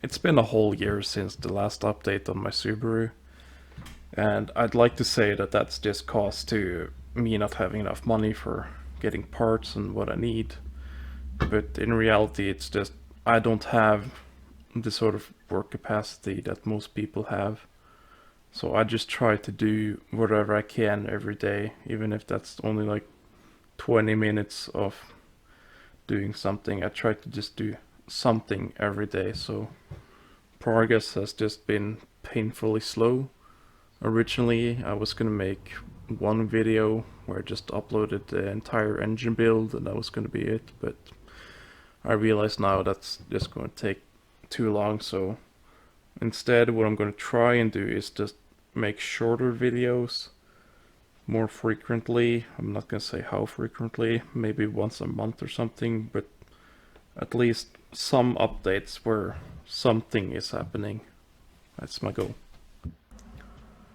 it's been a whole year since the last update on my Subaru, and I'd like to say that that's just caused to me not having enough money for getting parts and what I need. But in reality, it's just I don't have the sort of work capacity that most people have. So I just try to do whatever I can every day, even if that's only like 20 minutes of doing something. I try to just do something every day. So progress has just been painfully slow. Originally, I was gonna make one video where I just uploaded the entire engine build and that was gonna be it, but I realize now that's just gonna take too long, so instead what I'm gonna try and do is just make shorter videos more frequently. I'm not gonna say how frequently, maybe once a month or something, but at least some updates where something is happening. That's my goal.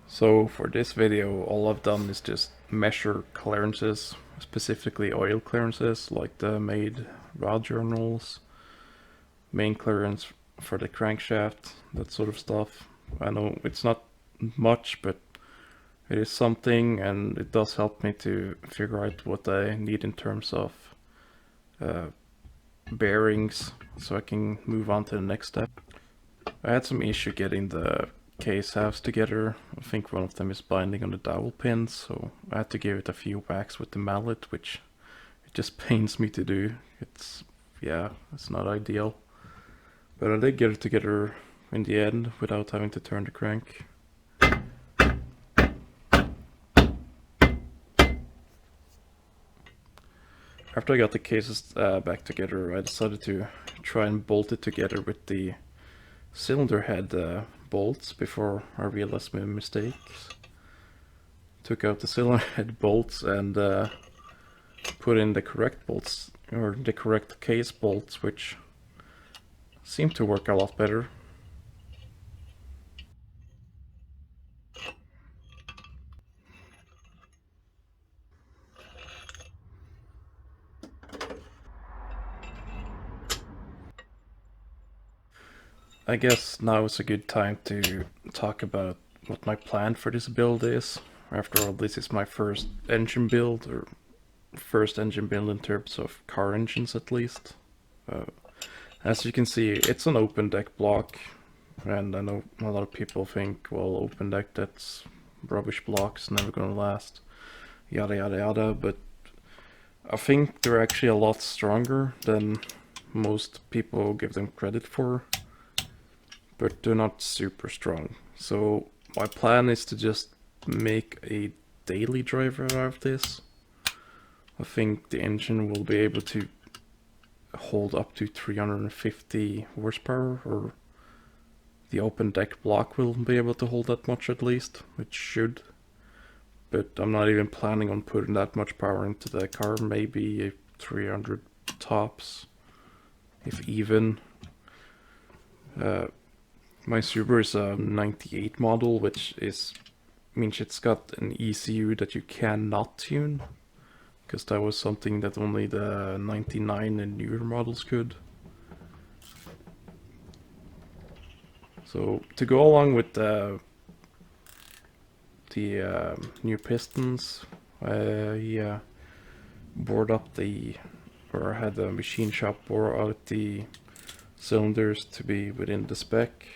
So for this video, all I've done is just measure clearances, specifically oil clearances, like the made rod journals, main clearance for the crankshaft, that sort of stuff. I know it's not much, but it is something, and it does help me to figure out what I need in terms of uh, bearings, so I can move on to the next step. I had some issue getting the case halves together. I think one of them is binding on the dowel pins, so I had to give it a few whacks with the mallet, which it just pains me to do. It's not ideal. But I did get it together in the end without having to turn the crank. After I got the cases back together, I decided to try and bolt it together with the cylinder head bolts before I realized my mistakes. Took out the cylinder head bolts and put in the correct bolts, or the correct case bolts, which seem to work a lot better. I guess now is a good time to talk about what my plan for this build is. After all, this is my first engine build, or first engine build in terms of car engines at least. Uh, as you can see, it's an open deck block, and I know a lot of people think, well, open deck, that's rubbish blocks, never gonna last, yada yada yada, but I think they're actually a lot stronger than most people give them credit for, but they're not super strong. So my plan is to just make a daily driver out of this. I think the engine will be able to hold up to 350 horsepower, or the open deck block will be able to hold that much at least. It should. But I'm not even planning on putting that much power into the car, maybe 300 tops, if even. My Subaru is a 98 model, which means it's got an ECU that you cannot tune, because that was something that only the 99 and newer models could. So to go along with the new pistons, I bored up or had the machine shop bore out the cylinders to be within the spec.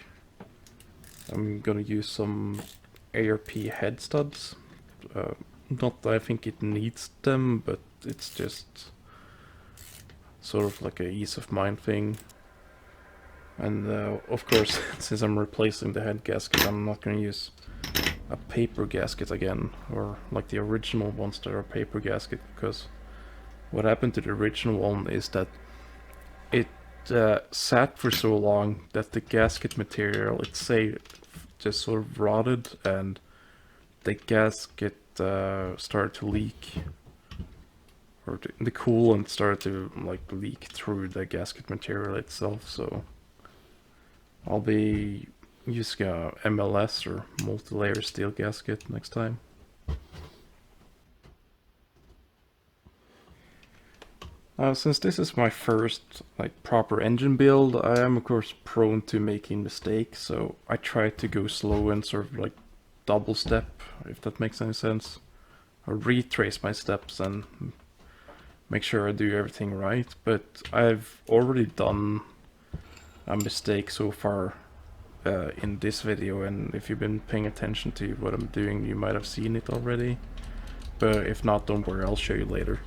I'm gonna use some ARP head studs. Not that I think it needs them, but it's just sort of like a ease of mind thing. And of course, since I'm replacing the head gasket, I'm not gonna use a paper gasket again, or like the original ones that are paper gasket, because what happened to the original one is that it sat for so long that the gasket material, just sort of rotted, and the gasket started to leak, or the coolant started to like leak through the gasket material itself. So I'll be using a MLS, or multi-layer steel gasket, next time. Since this is my first like proper engine build, I am of course prone to making mistakes, so I try to go slow and sort of like double step, if that makes any sense. Or retrace my steps and make sure I do everything right, but I've already done a mistake so far in this video, and if you've been paying attention to what I'm doing, you might have seen it already. But if not, don't worry, I'll show you later.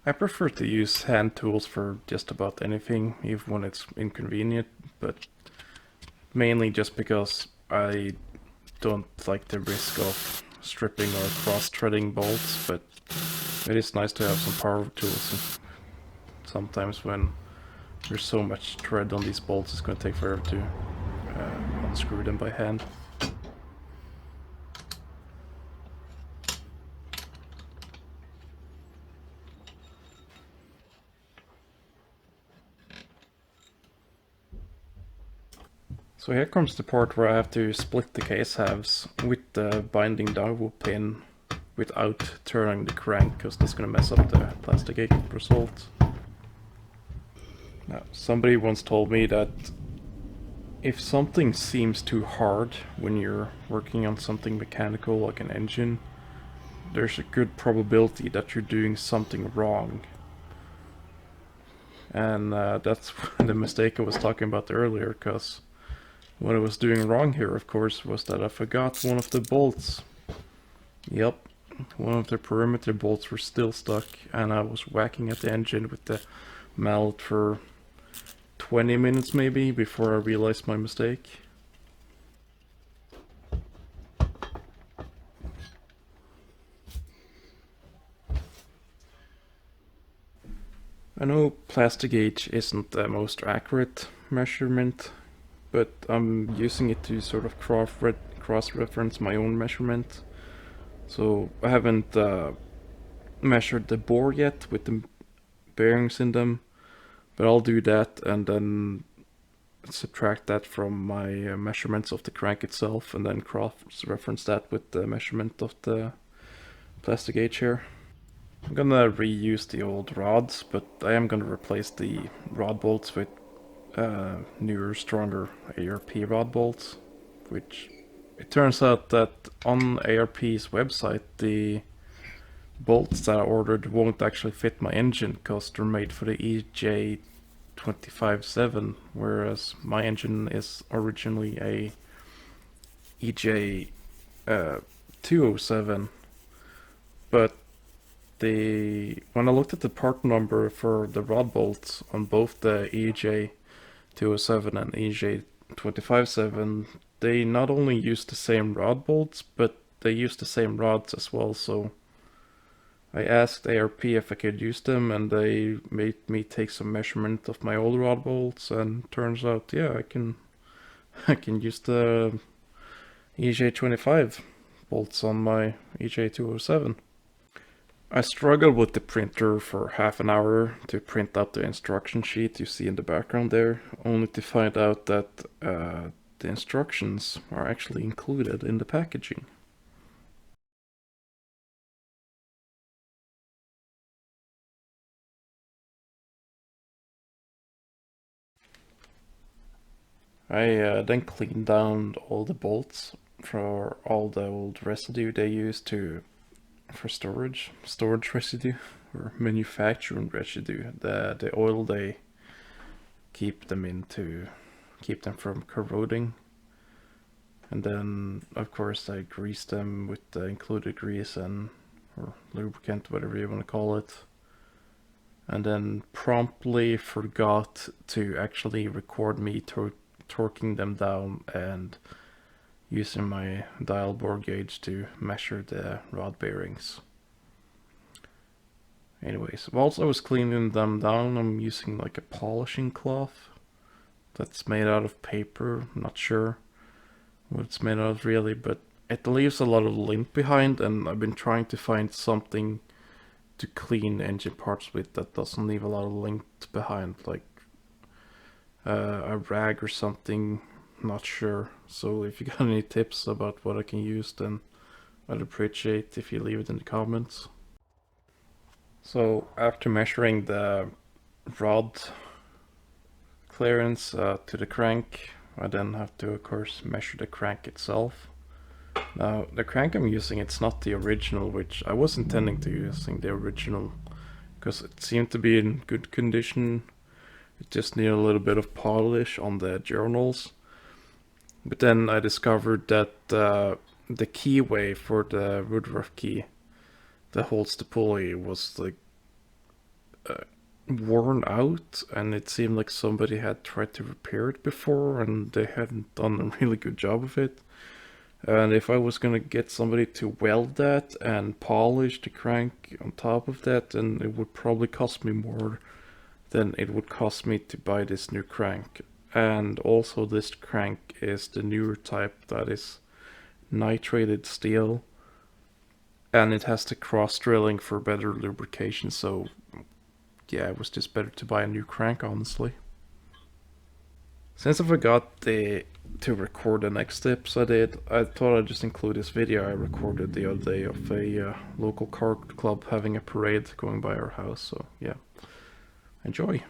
I prefer to use hand tools for just about anything, even when it's inconvenient, but mainly just because I don't like the risk of stripping or cross-threading bolts, but it is nice to have some power tools. Sometimes when there's so much thread on these bolts, it's going to take forever to unscrew them by hand. So here comes the part where I have to split the case halves with the binding dowel pin without turning the crank, because that's going to mess up the plastigauge result. Now, somebody once told me that if something seems too hard when you're working on something mechanical like an engine, there's a good probability that you're doing something wrong. And that's the mistake I was talking about earlier, because what I was doing wrong here, of course, was that I forgot one of the bolts. Yep, one of the perimeter bolts were still stuck, and I was whacking at the engine with the mallet for 20 minutes maybe before I realized my mistake. I know plastigauge isn't the most accurate measurement, but I'm using it to sort of cross-reference my own measurement. So I haven't measured the bore yet with the bearings in them, but I'll do that and then subtract that from my measurements of the crank itself, and then cross-reference that with the measurement of the plastigauge here. I'm gonna reuse the old rods, but I am gonna replace the rod bolts with newer, stronger ARP rod bolts, which it turns out that on ARP's website, the bolts that I ordered won't actually fit my engine because they're made for the EJ257, whereas my engine is originally a EJ207. But when I looked at the part number for the rod bolts on both the EJ207 and EJ257, they not only use the same rod bolts, but they use the same rods as well. So I asked ARP if I could use them, and they made me take some measurement of my old rod bolts, and turns out, yeah, I can use the EJ25 bolts on my EJ207. I struggled with the printer for half an hour to print out the instruction sheet you see in the background there, only to find out that the instructions are actually included in the packaging. I then cleaned down all the bolts for all the old residue they used for storage residue or manufacturing residue, the oil they keep them in to keep them from corroding. And then of course I greased them with the included grease and or lubricant, whatever you want to call it, and then promptly forgot to actually record me torquing them down and using my dial bore gauge to measure the rod bearings. Anyways, whilst I was cleaning them down, I'm using like a polishing cloth that's made out of paper. I'm not sure what it's made out of really, but it leaves a lot of lint behind, and I've been trying to find something to clean engine parts with that doesn't leave a lot of lint behind. Like, a rag or something. Not sure. So if you got any tips about what I can use, then I'd appreciate if you leave it in the comments. So after measuring the rod clearance to the crank, I then have to of course measure the crank itself. Now the crank I'm using, it's not the original, which I was intending to using the original because it seemed to be in good condition. It just needed a little bit of polish on the journals. But then I discovered that the keyway for the woodruff key that holds the pulley was like worn out, and it seemed like somebody had tried to repair it before and they hadn't done a really good job of it. And if I was gonna get somebody to weld that and polish the crank on top of that, then it would probably cost me more than it would cost me to buy this new crank. And also this crank is the newer type that is nitrated steel, and it has the cross drilling for better lubrication, so yeah, it was just better to buy a new crank, honestly. Since I forgot to record the next steps I did, I thought I'd just include this video I recorded the other day of a local car club having a parade going by our house, so yeah, enjoy.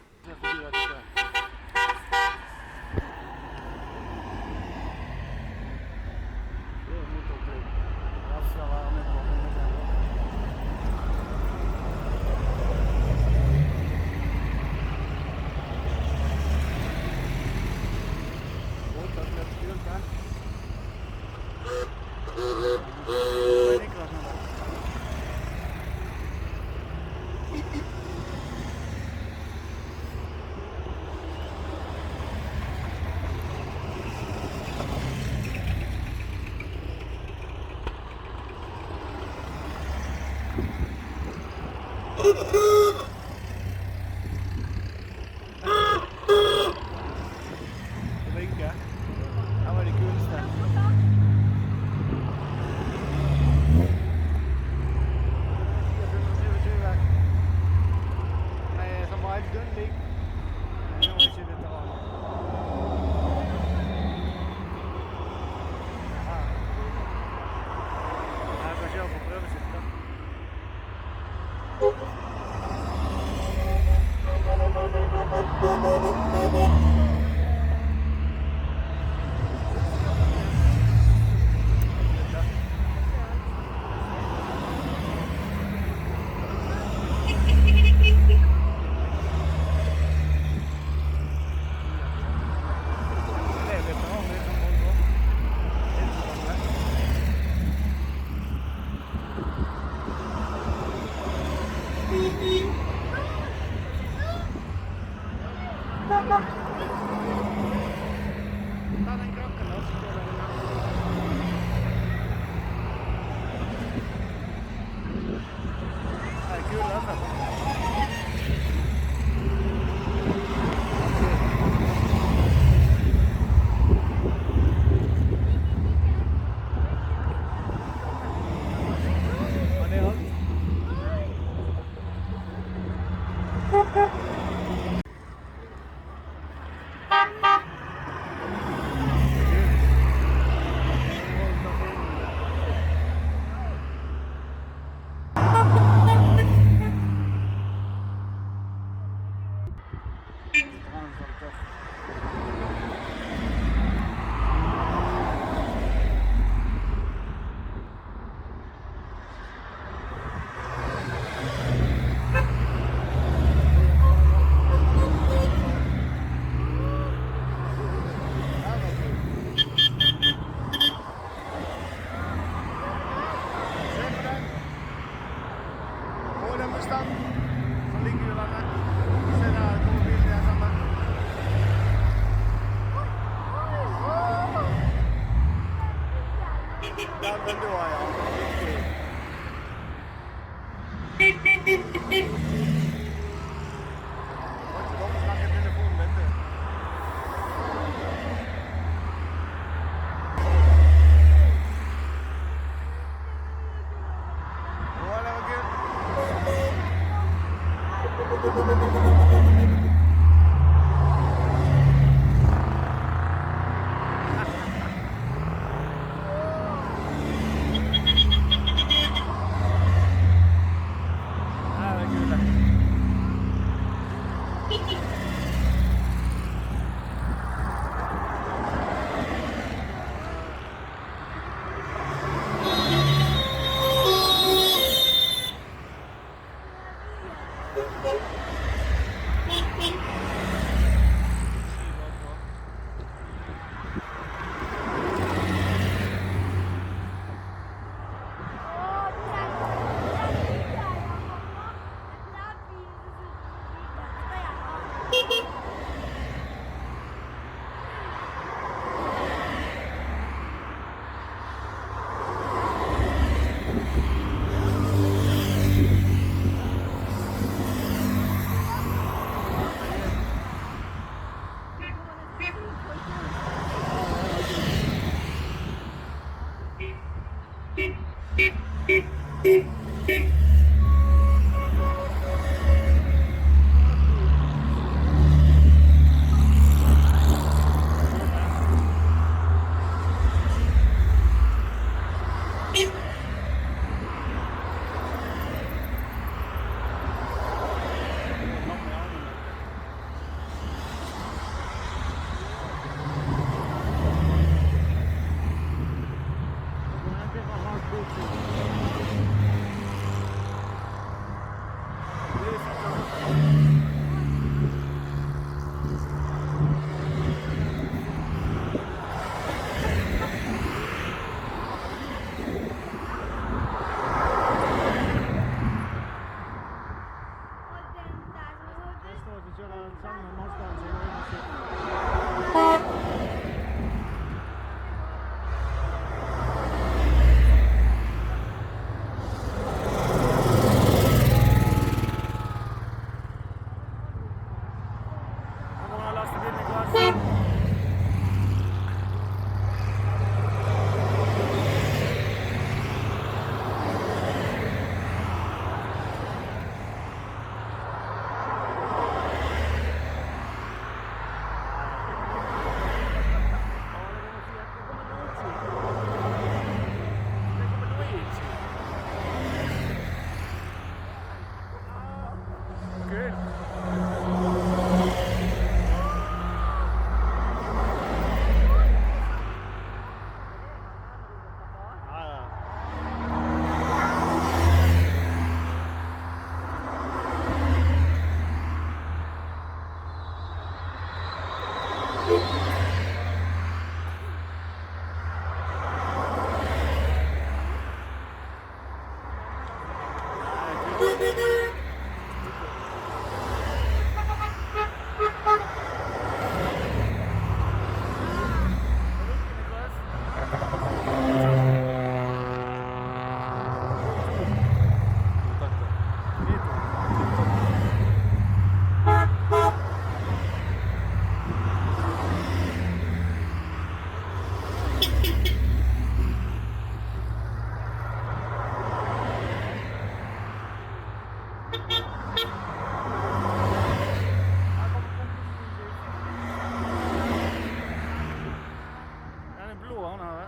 well, no,